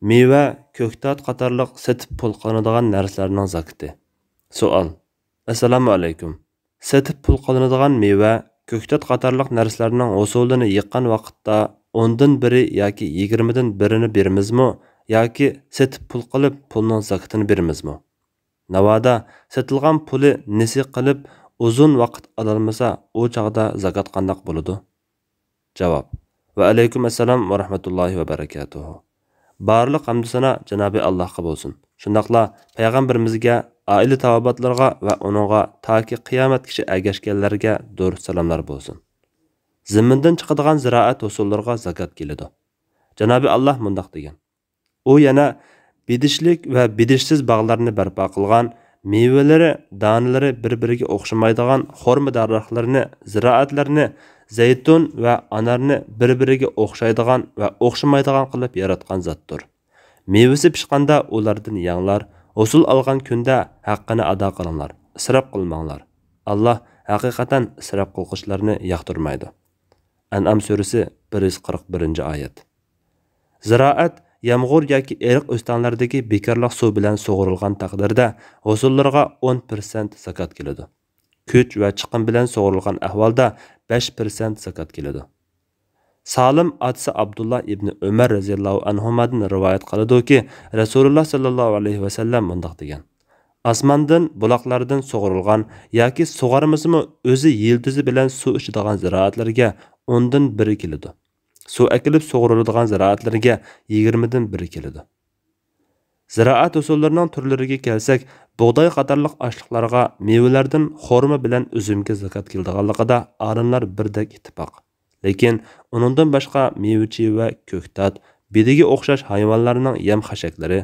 Meyve, ko'ktat qatorliq setib pul qilinadigan narsalarning zakati. Savol. Assalomu alaykum. Setib pul qilinadigan meyve, ko'ktat qatorliq narsalarning usulini yiqqan vaqtda 10dan biri yoki 20dan birini berimizmi yoki setib pul qilib pulning zakatini berimizmi? Navoda setilgan puli nesi qilib uzun vaqt ololmasa, u chaqda zakat qandoq bo'ladi? Javob. Va alaykum assalom va rahmatullohi va barakatuh. Barliq hamd sana Janobi Allohga bo'lsin. Shundaqla payg'ambarimizga, oila tavobatlarga va uningga toki qiyomatgacha ergashganlarga dur salomlar bo'lsin. Zimmindan chiqadigan ziroat usullariga zakat keladi. Janobi Alloh mundaq degan. U yana bidishlik va bidishsiz bog'larni barpo qilgan, mevalari, donalari bir-biriga o'xshamaydigan xorma daraxtlarini, ziroatlarni, zaytun va anarni bir-biriga o'xshaydigan va o'xshamaydigan qilib yaratgan zotdir. Mevasi pishqanda ulardan yanglar, usul olgan kunda haqqini ado qilinglar, isrof qilmanglar. Alloh haqiqatan isrof qilishlarni yoqtirmaydi. An'am surasi 141-oyat. Ziroat yomg'ir yoki eriq o'stanlardagi bekorliq suv bilan sug'urilgan taqdirda usullarga 10% zakat keladi. Kuch va chiqim bilan sug'urilgan ahvolda 5% zakat keladi. Salim otasi Abdullah ibn Umar radhiyallohu anhudan rivoyat qiladi-ki, Rasululloh sallallohu alayhi va sallam mundaq degan: Osmondan, buloqlardan sug'urilgan yoki sug'armizmi o'zi yildizi bilan suv ichadigan ziroatlarga 10dan biri keladi. Suv akilib sug'uriladigan ziroatlarga 20dan biri keladi. Ziroat usullarining turlariga kelsak, bug'doy qatorliq oshliqlarga mevalardan xorma bilan uzumga zakat keladiganligida olimlar birdek ittifoq. Lekin uningdan boshqa mevachi va ko'ktat, bidiga o'xshash hayvonlarning yem xashaklari,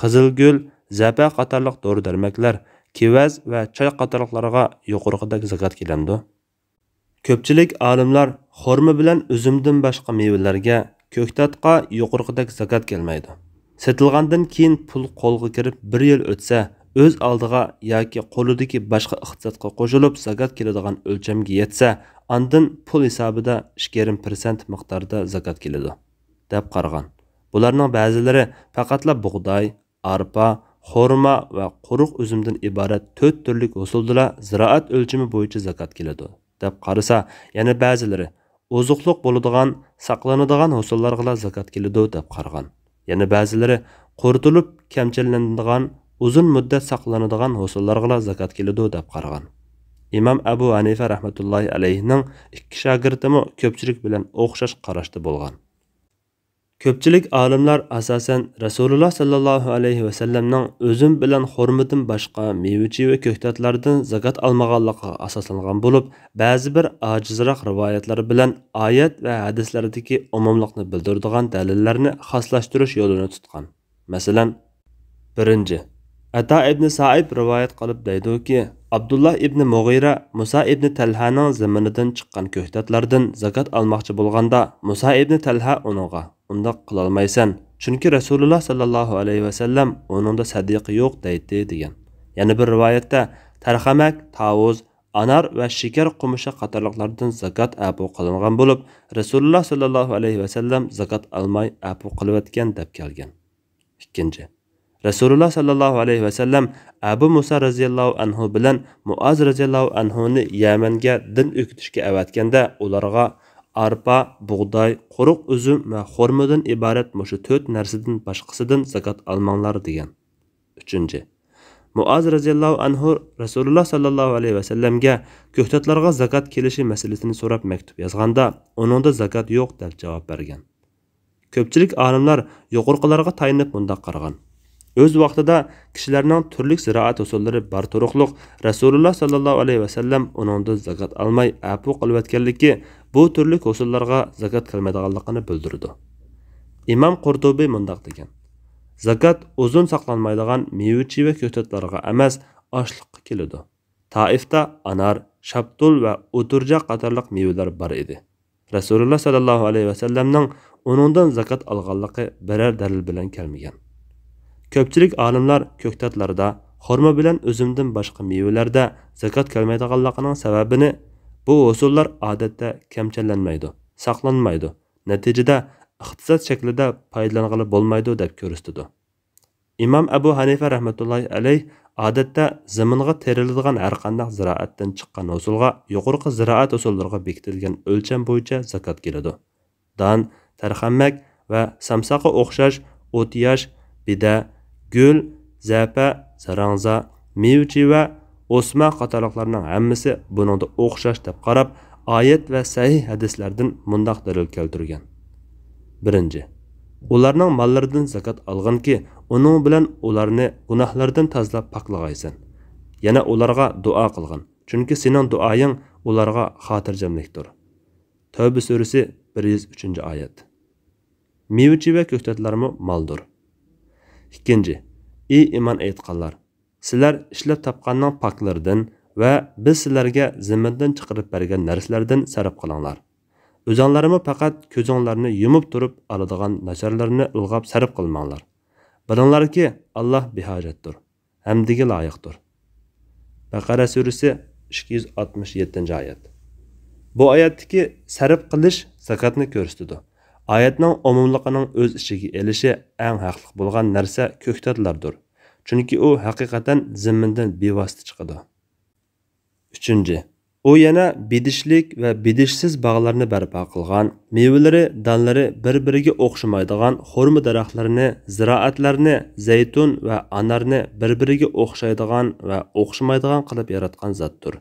qizilgul, zapa qatorliq dori-darmaklar, kevaz va choy qatorliqlarga yuqorqidagi zakat kelamdi. Ko'pchilik olimlar xorma bilan uzumdan boshqa mevalarga, ko'ktatga yuqorqidagi zakat kelmaydi. Setilgandan keyin pul qo'lga kirib 1 yil o'tsa, o'z oldiga yoki qo'lidagi boshqa iqtisodga qo'shilib zakat keladigan o'lchamga yetsa, ondan pul hisobida 2,5% miqdorda zakat keladi, deb qaragan. Bularning ba'zilari faqatla bug'doy, arpa, xorma va quruq uzumdan iborat 4 turlik usulda ziroat o'lchami bo'yicha zakat keladi, deb qarasa, yana ba'zilari ozuqliq bo'ladigan, saqlanadigan usullarga zakat keladi, deb qaragan. Yana ba'zilari quritilib kamchilanadigan, uzun muddat saqlanadigan usullarga zakat keladi, deb qaragan. İmam Abu Hanifa rahmatullohi alayhining 2 shogirdimi ko'pchilik bilan o'xshash qarashda bo'lgan. Ko'pchilik olimlar asosan Rasululloh sallallohu alayhi va sallamning o'zim bilan xormadan boshqa mevachi va ko'ktatlardan zakat olmaganligiga asoslangan bo'lib, ba'zi bir ojizroq rivoyatlar bilan oyat va hadislardagi umumlikni bildiradigan dalillarni xoslashtirish yo'lini tutgan. Masalan, 1. Ata ibn Sa'ib rivoyat qilib deydi-ki, Abdullah ibn Mughira Musa ibn Talhaning zaminidan chiqqan ko'ktatlardan zakat olmoqchi bo'lganda, Musa ibn Talha uningga undaq qila olmaysan, chunki Rasululloh sallallohu alayhi va sallam uningda sadiqi yo'q deydi degan. Yana bir rivoyatda tarxamak, tavuz, anar va shakar qumushi qatorliqlardan zakat apu qilingan bo'lib, Rasululloh sallallohu alayhi va sallam zakat olmay apu qilayotgan deb kelgan. 2. Rasululloh sallallohu alayhi va sallam Abu Musa radhiyallohu anhu bilan Muaz radhiyallohu anhuni Yamanga din o'qitishga avatganda ularga arpa, bug'doy, quruq uzum va xormadan iborat mushu 4 narsadan boshqasidan zakat olmanglar degan. 3. Muaz radhiyallohu anhu Rasululloh sallallohu alayhi va sallamga ko'ktatlarga zakat kelishi masalasini so'rab maktub yozganda, uningda zakat yo'q deb javob bergan. Ko'pchilik olimlar yuqorqilarga tayinib bundaq qaragan. O'z vaqtida kishilarning turli ziroat usullari bar turuqliq Rasululloh sallallohu alayhi va sallam uningdan zakat olmay apu qilayotganligi bu turli usullarga zakat qilmaydiganligini bildirdi. Imom Qurtubiy mundaq degan: Zakat uzun saqlanmaydigan mevachi va ko'ktatlarga emas, oshliqqa keladi. Taifda anar, shabtul va o'turja qatorliq mevalar bor edi. Rasululloh sallallohu alayhi va sallamning uningdan zakat olganligi biror dalil bilan kelmagan. Ko'pchilik olimlar ko'ktatlarda, xorma bilan uzumdan boshqa mevalarda zakat kelmaydiganligining sababini bu usullar odatda kamchallanmaydi, saqlanmaydi. Natijada iqtisod shaklida foydalanғалы bo'lmaydi deb ko'rsatdi. İmam Abu Hanifa rahmetullahi alayh odatda zaminga teriladigan har qanday ziroatdan chiqqan usulga yuqorqi ziroat usullariga bekitilgan o'lcham bo'yicha zakot keladi. Dan, tarxammak va samsaqa o'xshash o'tiyash, bida, gul, zapa, zarangza, mevchi va o'sma qatorliqlarning hammasi buningda o'xshash deb qarab, oyat va sahih hadislardan mundaq dalil keltirgan. Birinchi, ularning mollaridan zakot olganki, uning bilan ularni gunohlardan tozalab poklig'aysan. Yana ularga duo qilgin, chunki sening duoying ularga xotirjamlikdir. Tavba surasi 103-oyat. Mevchi va ko'ktatlarmi moldir. Ikkinchi, ey iymon etganlar, sizlar ishlab topganning poklaridan va biz sizlarga zimmindan chiqarib bergan narsalardan sarf qilinglar. O'zinglarmi faqat ko'zinglarni yumib turib oladigan narsalarni ilg'ab sarf qilmanglar. Bilinglarki, Alloh behojatdir, hamdiga loyiqdir. Baqara surasi 267-oyat. Bu oyatdagi sarf qilish zakotni ko'rsatadi. Oyatning umumligining o'z ichiga elishi eng haqli bo'lgan narsa ko'ktatlardir. Chunki u haqiqatan zimmindan bevosita chiqadi. Uchinchi, u yana bidishlik va bidishsiz bog'larni barpo qilgan, mevalari, donlari bir-biriga o'xshamaydigan xurmo daraxtlarini, ziroatlarni, zaytun va anarni bir-biriga o'xshaydigan va o'xshamaydigan qilib yaratgan zotdir.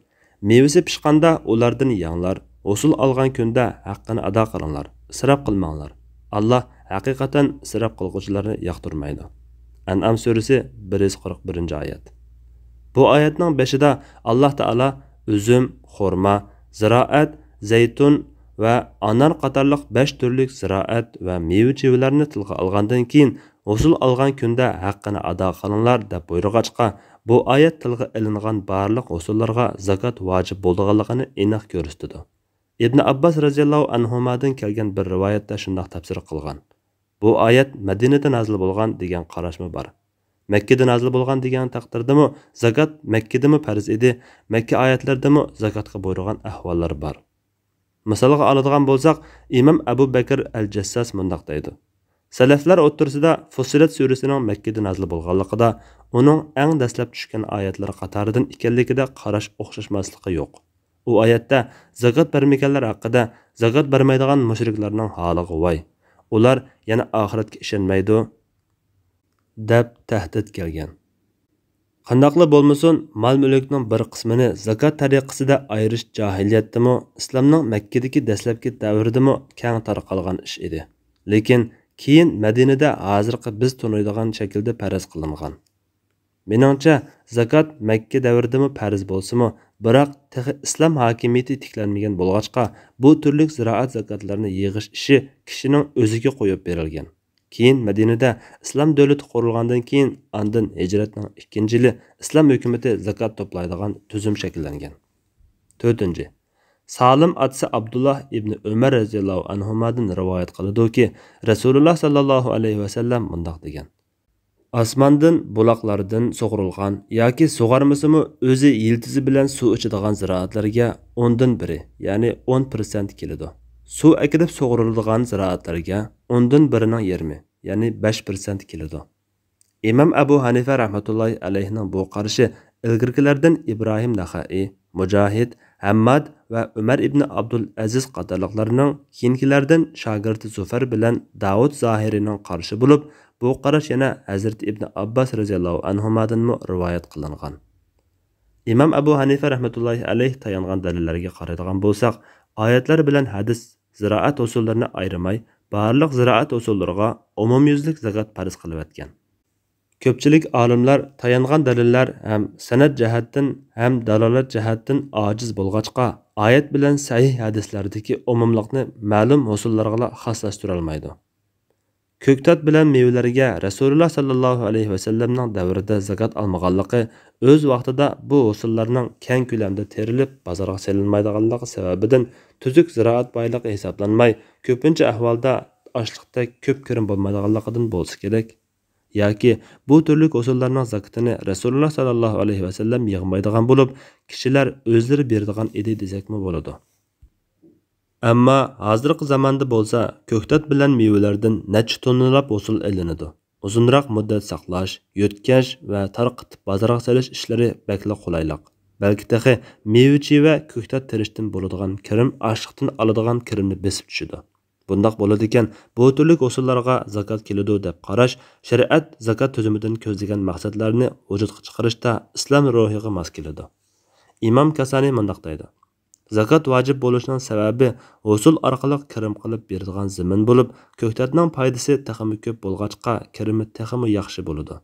Mevasi pishqanda ulardan yanglar, usul olgan kunda haqqini ado qilinglar, isrof qilmanglar. Alloh haqiqatan isrof qilguvchilarni yoqtirmaydi. An'am surasi 141-oyat. Bu oyatning beshida Alloh taolo üzüm, xurma, ziroat, zaytun va anar qatorliq 5 turlik ziroat va meva-chevalarni tilga olgandan keyin usul olgan kunda haqqini ado qilinglar deb buyurg'achqa, bu oyat tilga ilingan barliq usullarga zakot vojib bo'lganligini aniq ko'rsatdi. Ibn Abbas radhiyallohu anhumadan kelgan bir rivoyatda shunday tafsir qilgan. Bu oyat Madinada nozil bo'lgan degan qarashmi bor. Mekkada nozil bo'lgan degan taqdirdami zakot Mekkadami farz edi, Makka oyatlaridami zakotga buyurgan ahvollar bor. Misolga oladigan bo'lsak, Imom Abu Bakr al-Jassas mundaq deydi. Salaflar o'ttirisida Fussilat surasining Mekkada nozil bo'lganligida, uning eng dastlab tushgan oyatlar qatoridan ekanligida qarash o'xshashmasligi yo'q. U oyatda zakot bermaganlar haqida zakot bermaydigan mushriklarning holiga voy. Ular yana oxiratga ishonmaydi deb tahdid kelgan. Qandaqla bo'lmasin, mol-mulkning bir qismini zakot tariqasida ayirish jahiliyatdimi, islomning Makkadagi dastlabki davridimi keng tarqalgan ish edi. Lekin keyin Madinada hozirgi biz tunaydigan shaklda farz qilingan. Meningcha, zakot Makka davridimi farz bo'lsa-mu, biroq islom hokimiyati tiklanmagan bo'lg'achqa, bu turli ziroat zakotlarini yig'ish ishi kishining o'ziga qo'yib berilgan. Keyin Madinada islom davlati qurilgandan keyin ondan hijratning 2-yili islom hukumati zakot to'playdigan tuzum shakllangan. 4. Salim atsi Abdullah ibn Umar radhiyallohu anhumadan rivoyat qiladi-ki, Rasululloh sallallohu alayhi va sallam mundaq degan: Osmondan buloqlardan sug'urilgan yoki sug'armasimi o'zi yiltizi bilan suv ichadigan ziroatlarga 10dan biri, ya'ni 10% keladi. Suv akidib sug'uriladigan ziroatlarga 10dan birining yarmi, ya'ni 5% keladi. Imom Abu Hanifa rahmatullohi alayhining bu qarashi ilgirkilardan Ibrohim Naxai, Mujahid, Hammad va Umar ibn Abdul Aziz qatorliqlarining keyingilardan shogirdi Zufar bilan Davud Zohirining qarashi bo'lib, bu qarash yana Hazrat Ibn Abbas radhiyallohu anhumadan rivoyat qilingan. Imom Abu Hanifa rahmatullohi alayhi tayangan dalillarga qaraydigan bo'lsak, oyatlar bilan hadis ziroat usullarini ayirmay, barliq ziroat usullariga umumyuzlik zakot farz qilib o'tgan. Ko'pchilik olimlar tayangan dalillar ham sanad jihatdan ham dalolat jihatdan ojiz bo'lg'achqa, oyat bilan sahih hadislardagi umumlikni ma'lum usullarga xoslashtirib olmaydi. Ko'ktat bilan mevalarga Rasululloh sallallohu alayhi va sallamning davrida zakot olmaganligi o'z vaqtida bu usullarning keng ko'lamda terilib bozorga solinmaydiganligi sababidan tuzuk ziroat boyligi hisoblanmay, ko'pincha ahvolda ochliqda ko'p ko'rim bo'lmaydiganligidan bo'lsa kerak. Yoki bu turli usullarning zakotini Rasululloh sallallohu alayhi va sallam yig'maydigan bo'lib, kishilar o'zlari beradigan edi desakmi bo'ladi. Ammo hozirgi zamonda bo'lsa, ko'ktat bilan mevalardan necha tonnalab hosil elinadi. Uzunroq muddat saqlash, yotkash va tarqitib bozorga solish ishlari bakla qulaylik. Balki texi mevachi va ko'ktat terishdan bo'ladigan kirim oshliqdan oladigan kirimni besib tushidi. Bundaq bo'ladi ekan, bu turli hosillarga zakot keladi deb qarash, shariat zakot tuzumidan ko'zlagan maqsadlarni vujudga chiqarishda islom ruhiga mos keladi. Imom Kasani mundaq deydi: Zakat vacib bo'lishining sababi hosil orqali kirim qilib beradigan zimin bo'lib, ko'ktatning foydasi texmi ko'p bo'lg'achqa, kirimi texmi yaxshi bo'ladi.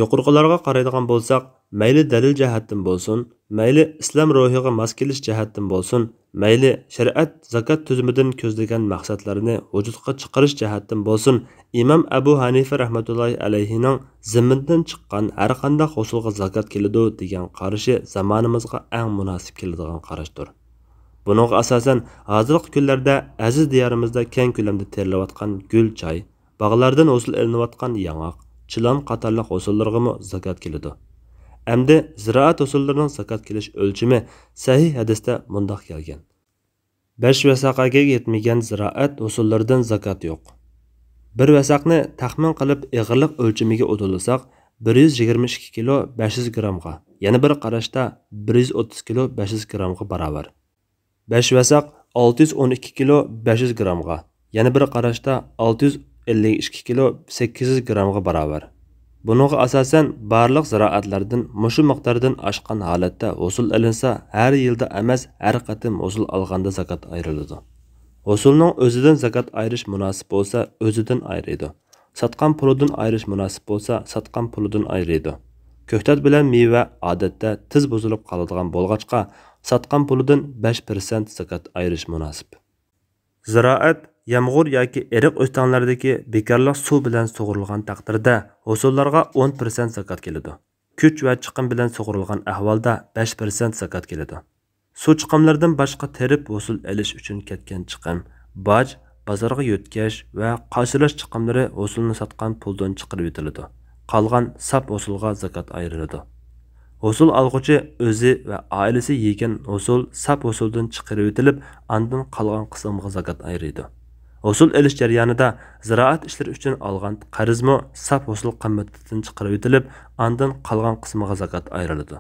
Yuqorqilarga qaraydigan bo'lsak, mayli dalil jihatdan bo'lsin, mayli islom ruhiga mos kelish jihatdan bo'lsin, mayli shariat zakat tuzumidan ko'zlagan maqsadlarni vujudga chiqarish jihatdan bo'lsin, Imom Abu Hanifa rahmatullohi alayhining zimindan chiqqan har qanday hosilga zakat keladi degan qarashi zamonimizga eng munosib keladigan qarashdir. Buningga asosan hozirgi kunlarda aziz diyorimizda keng ko'lamda terilayotgan gul choy, bog'lardan hosil elinayotgan yong'oq, chilon qatorliq hosillarga zakat keladi. Endi ziroat hosullarining zakat kelish o'lchami sahih hadisda mundaq kelgan: 5 vasaqaga yetmagan ziroat hosullaridan zakat yo'q. Bir vasaqni taxmin qilib ig'irlik o'lchamiga o'tilisak, 122 kilo 500 grammga, yana bir qarashda 130 kilo 500 grammga barobar. 5 vasaq 612 kilo 500 grammga, yana bir qarashda 652 kilo 800 grammga barobar. Buningga asosan barliq ziroatlardan mushu miqdordan oshgan holatda hosil ilinsa, har yilda emas, har qatim hosil olganda zakat ayriladi. Hosilning o'zidan zakat ayirish munosib bo'lsa, o'zidan ayriydi. Satqan pulidan ayirish munosib bo'lsa, satqan pulidan ayriydi. Ko'ktat bilan meva odatda tiz buzilib qoladigan bo'lg'achqa, satqan pulidan 5% zakat ayirish munosib. Ziroat yomg'ir yoki eriq o'stanlardagi bekorliq suv bilan sug'urilgan taqdirda hosillarga 10% zakat keladi. Kuch va chiqim bilan sug'urilgan ahvolda 5% zakat keladi. Suv chiqimlaridan boshqa terib hosil elish uchun ketgan chiqim, boj, bozorga yotkash va qoshirish chiqimlari hosilni sotgan puldan chiqarib o'tiladi. Qolgan sap hosilga zakat ayriladi. Hosil alg'uchi o'zi va oilasi yegan hosil sap hosildan chiqarib o'tilib, andan qolgan qismga zakat ayriladi. Hosil elish jarayonida ziroat ishlari uchun olgan qarzmi sap hosil qimmatidan chiqarib o'tilib, andan qolgan qismiga zakat ayriladi.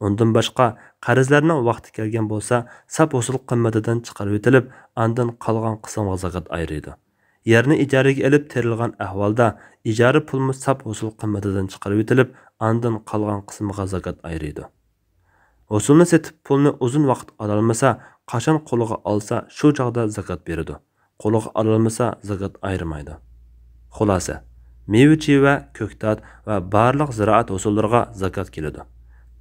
Undan boshqa qarzlarning vaqti kelgan bo'lsa, sap hosil qimmatidan chiqarib o'tilib, andan qolgan qismiga zakat ayriladi. Yerni ijaraga olib terilgan ahvolda ijara pulmi sap hosil qimmatidan chiqarib o'tilib, andan qolgan qismiga zakat ayriladi. Hosilni setib pulni uzun vaqt ololmasa, qachon qo'liga olsa, shu chog'da zakat beradi. Qo'liga ololmasa, zakat ayirmaydi. Xulosa: meva va ko'ktat va barliq ziroat hosullariga zakat keladi.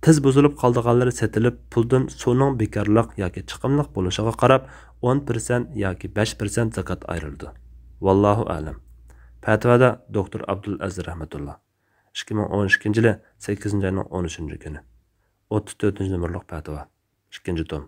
Tiz buzilib qoldiganlari setilib, puldan suvning bekorliq yoki chiqimliq bo'lishiga qarab 10% yoki 5% zakat ayrildi. Vallohu a'lam. Fatvoda doktor Abdul Aziz rahmatulloh. 2012 yili 8 oyning 13 kuni. 34 numərlik fatva. 2-ci tom.